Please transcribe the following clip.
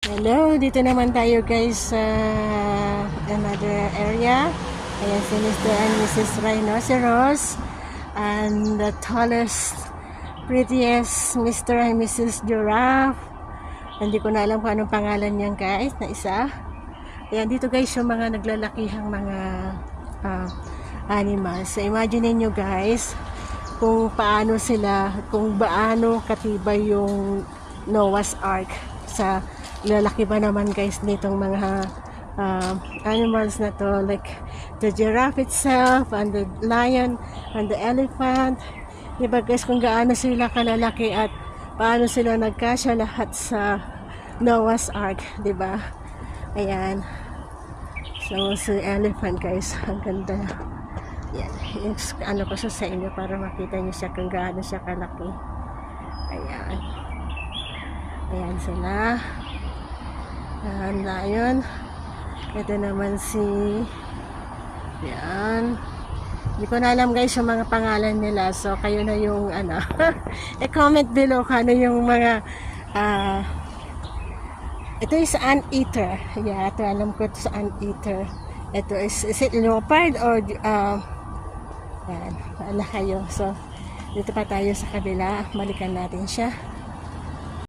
Hello, dito naman tayo guys sa another area. Ayan si Mr. and Mrs. Rhinoceros and the tallest, prettiest Mr. and Mrs. Giraffe. Hindi ko na alam kung anong pangalan niyan guys na isa. Ayan dito guys yung mga naglalakihang mga animals. So imagine niyo guys kung paano sila, kung paano katibay yung Noah's Ark sa lalaki ba naman guys nitong mga animals na to, like the giraffe itself and the lion and the elephant. Diba guys kung gaano sila kalalaki at paano sila nagkasya lahat sa Noah's Ark, diba? Ayan, so si elephant guys, ang ganda. Yan, ano ko sa inyo para makita nyo siya kung gaano siya kalaki. Ayan, ayan sila. Ayan, lion. Ito naman si yan. Hindi ko na alam guys yung mga pangalan nila. So kayo na yung ano i-comment below kung ano yung mga ito is anteater. Yeah, ito alam ko ito sa anteater. Ito is it leopard or yan, wala kayo. So dito pa tayo sa kabila. Balikan natin siya.